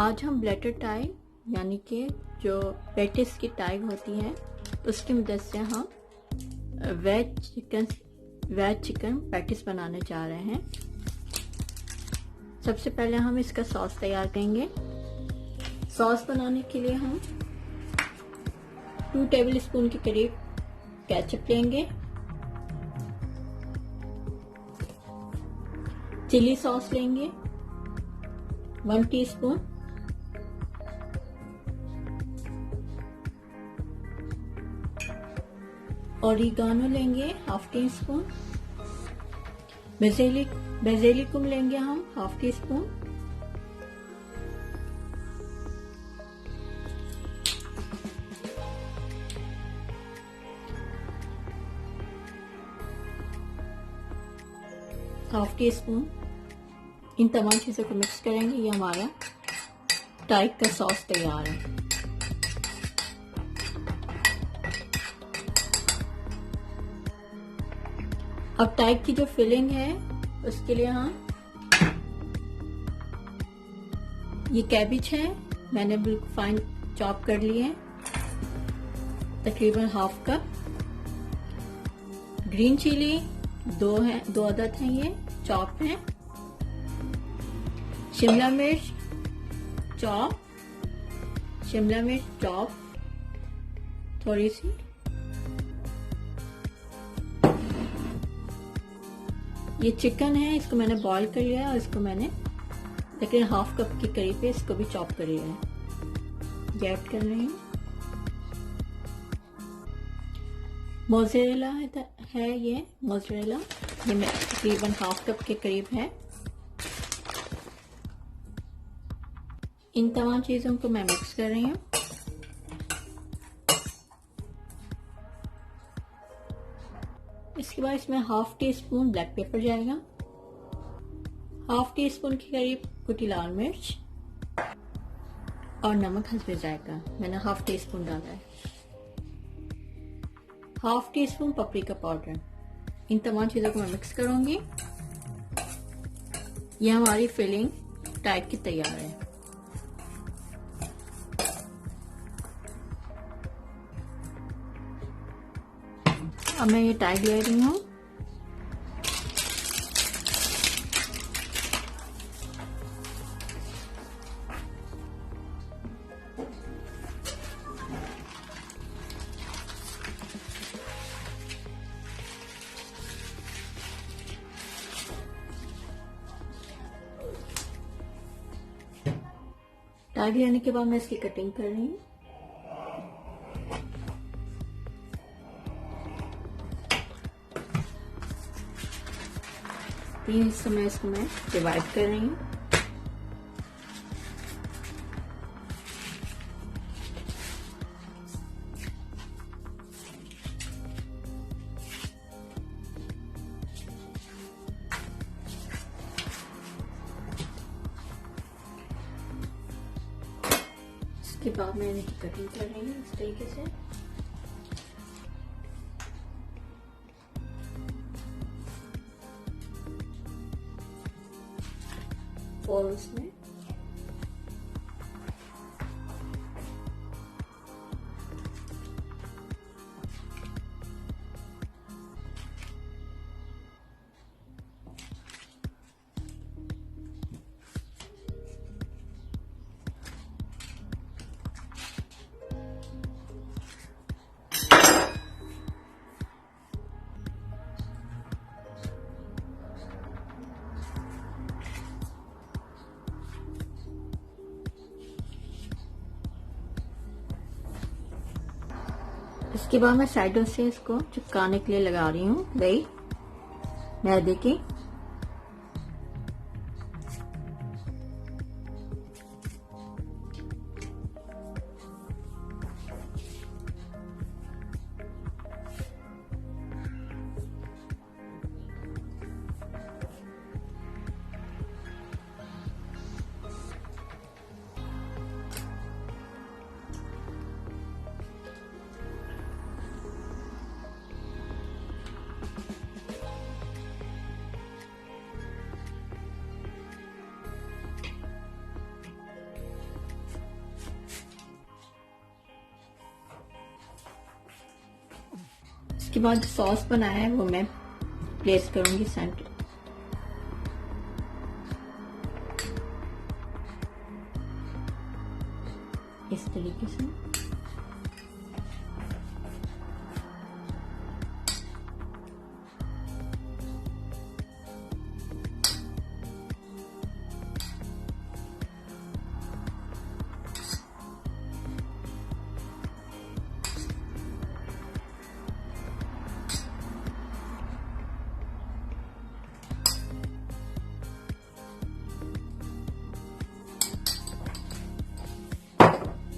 आज हम Blatter tie यानी कि जो पेटिस की टाई होती है उसकी मदद से हम वेज चिकन पेटिस बनाने जा रहे हैं। सबसे पहले हम इसका सॉस तैयार करेंगे। सॉस बनाने के लिए हम 2 टेबलस्पून के करीब केचप लेंगे, चिली सॉस लेंगे 1 टीस्पून, ओरिगानो लेंगे 1/2 टीस्पून, बेसिलिकम लेंगे हम 1/2 टीस्पून, हाफ टी स्पून। इन तमाम चीज़ों को मिक्स करेंगे। ये हमारा टाइक का सॉस तैयार है। अब टाइक की जो फिलिंग है उसके लिए हम ये कैबिज है, मैंने बिल्कुल फाइन चॉप कर लिए हैं, तकरीबन 1/2 कप। ग्रीन चिली 2 अदद हैं, ये चॉप हैं। शिमला मिर्च चॉप थोड़ी सी। ये चिकन है, इसको मैंने बॉईल कर लिया है और इसको मैंने तकरीबन 1/2 कप के करीब है, इसको भी चॉप कर लिया है। ये ऐड कर रही हूँ। मोज़रेला है, ये मोज़रेला ये मैं तकरीबन 1/2 कप के करीब है। इन तमाम चीज़ों को मैं मिक्स कर रही हूँ। इसके बाद इसमें 1/2 टीस्पून ब्लैक पेपर जाएगा, 1/2 टीस्पून के करीब कुटी लाल मिर्च और नमक हस्बे जायका मैंने 1/2 टीस्पून डाला है, 1/2 टीस्पून पपरिका पाउडर। इन तमाम चीज़ों को मैं मिक्स करूंगी। ये हमारी फिलिंग टाइप की तैयार है। अब मैं ये टाइप ले रही हूँ। टाइप लेने के बाद मैं इसकी कटिंग कर रही हूँ। तीन हिस्सों में इसको मैं डिवाइड कर रही हूँ। इसके बाद मैं इनकी कटिंग कर रही हूँ इस तरीके से। और उसमें इसके बाद मैं साइडों से इसको चिपकाने के लिए लगा रही हूँ दही मैदे की। इसके बाद सॉस बनाया है वो मैं प्लेस करूंगी सेंटर। इस तरीके से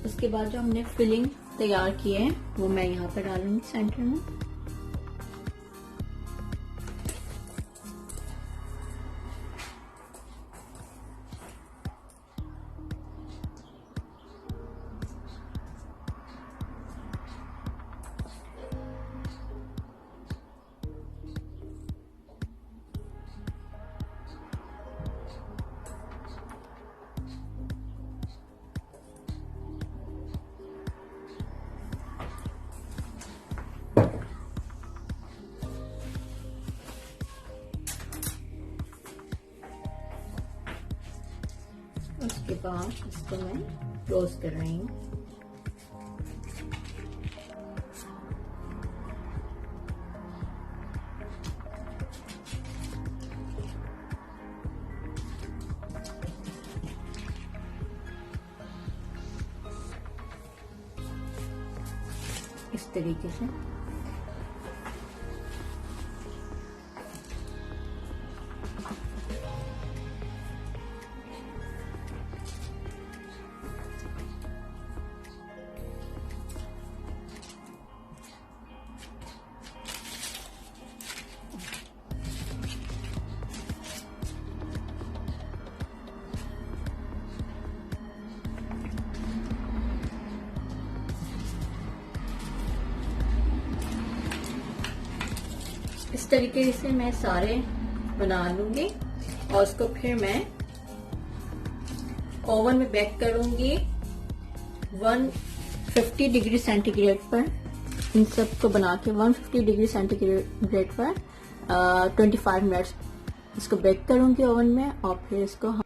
उसके बाद जो हमने फिलिंग तैयार की है वो मैं यहाँ पर डालूंगी सेंटर में। उसके बाद इसको मैं क्लोज कर रही हूँ। इस तरीके से इस तरीके से मैं सारे बना लूंगी और उसको फिर मैं ओवन में बेक करूंगी 150 डिग्री सेंटीग्रेड पर। इन सब को बना के 150 डिग्री सेंटीग्रेड पर 25 मिनट्स इसको बेक करूंगी ओवन में और फिर इसको